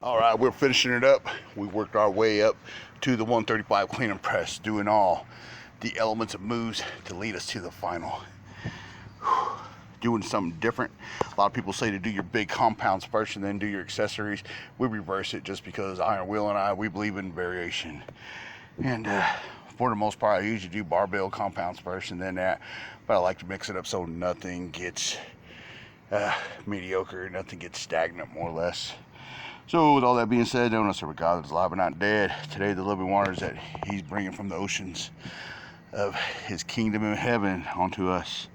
All right, we're finishing it up. We worked our way up to the 135 clean and press, doing all the elements of moves to lead us to the final. Doing something different. A lot of people say to do your big compounds first and then do your accessories. We reverse it just because Iron Will and I, we believe in variation. And for the most part, I usually do barbell compounds first and then that. But I like to mix it up so nothing gets mediocre, nothing gets stagnant, more or less. So with all that being said, don't serve a God that is alive but not dead. Today the living waters that he's bringing from the oceans of his kingdom in heaven onto us.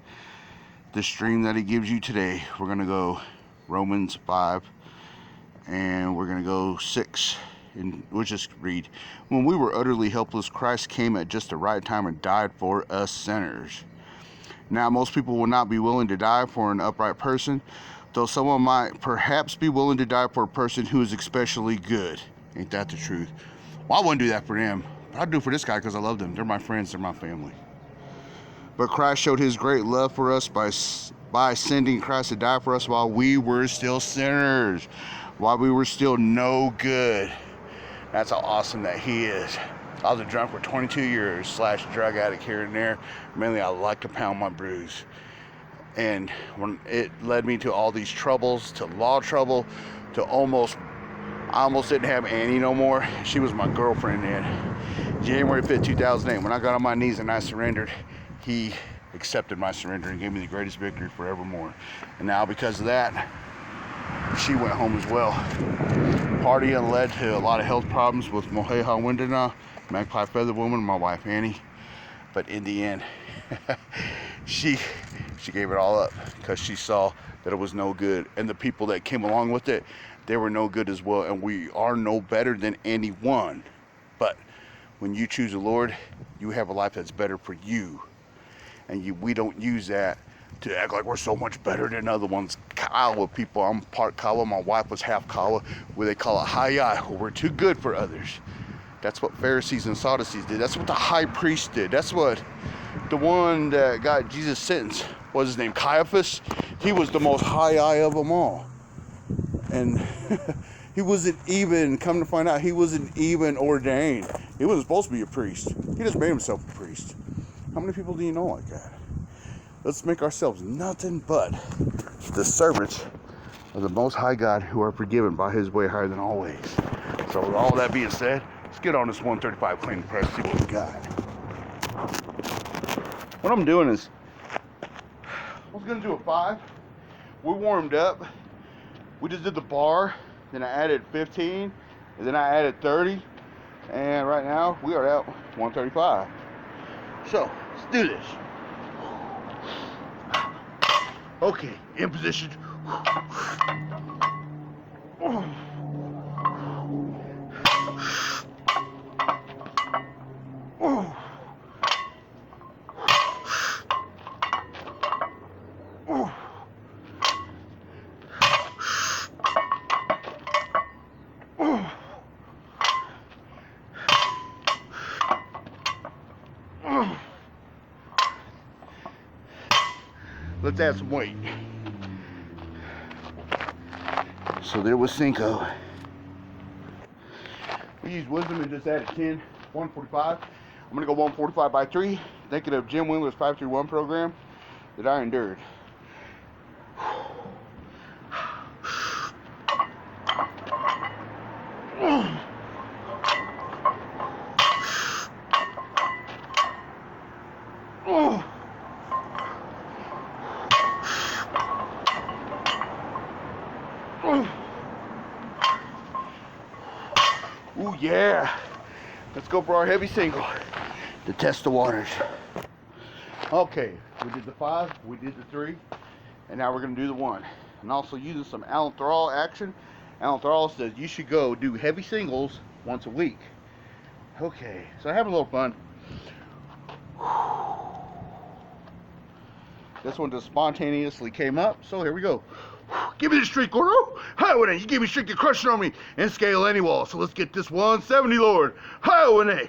The stream that he gives you today, we're going to go Romans 5 and we're going to go 6. And we'll just read. When we were utterly helpless, Christ came at just the right time and died for us sinners. Now most people will not be willing to die for an upright person, though someone might perhaps be willing to die for a person who is especially good. Ain't that the truth? Well, I wouldn't do that for them. I'd do it for this guy because I love them. They're my friends. They're my family. But Christ showed his great love for us by sending Christ to die for us while we were still sinners, while we were still no good. That's how awesome that he is. I was a drunk for 22 years, / drug addict here and there. Mainly I like to pound my brews. And when it led me to all these troubles, to law trouble, to I almost didn't have Annie no more. She was my girlfriend then. January 5th, 2008, when I got on my knees and I surrendered, he accepted my surrender and gave me the greatest victory forevermore. And now because of that, she went home as well. Partying led to a lot of health problems with Moheha Windana, Magpie Feather Woman, my wife Annie. But in the end, she gave it all up because she saw that it was no good. And the people that came along with it, they were no good as well. And we are no better than anyone. But when you choose the Lord, you have a life that's better for you. And we don't use that to act like we're so much better than other ones. Kiowa people, I'm part Kiowa, my wife was half Kiowa, where they call it Hayai, where we're too good for others. That's what Pharisees and Sadducees did. That's what the high priest did. That's what the one that got Jesus sentenced, what was his name, Caiaphas? He was the most high of them all. And he wasn't even, come to find out, he wasn't even ordained. He wasn't supposed to be a priest. He just made himself a priest. How many people do you know like that? Let's make ourselves nothing but the servants of the Most High God who are forgiven by his way higher than all ways. So with all that being said, let's get on this 135 clean press, see what we got. What I'm doing is, I was going to do a 5. We warmed up. We just did the bar. Then I added 15. And then I added 30. And right now, we are at 135. So, let's do this. Okay, in position. Let's add some weight. So there was Cinco. We used wisdom and just added 10, 145. I'm gonna go 145 by 3, thinking of Jim Wheeler's 531 program that I endured. Ooh, yeah. Let's go for our heavy single to test the waters. Okay, we did the 5, we did the 3, and now we're going to do the 1. And also using some Alan Thrall action. Alan Thrall says you should go do heavy singles once a week. Okay, so I have a little fun. This one just spontaneously came up, so here we go. Give me the streak, Gordo. Highway, you gave me streak to crush on me and scale any wall. So let's get this 170, Lord. Highway.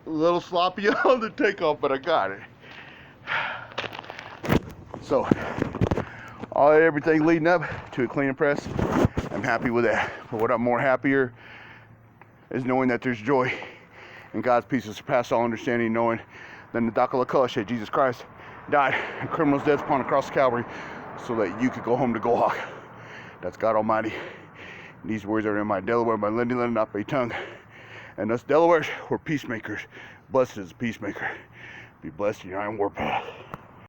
A little sloppy on the takeoff, but I got it. So, everything leading up to a clean and press, I'm happy with that. But what I'm more happier is knowing that there's joy in God's peace that surpasses all understanding, knowing that the Dakalakoshe, Jesus Christ, died a criminal's death upon the cross of Calvary so that you could go home to Gohawk. That's God Almighty. And these words are in my Delaware by Lindy Lenape tongue. And us Delawares, we're peacemakers. Blessed is a peacemaker. Be blessed in your iron warpath.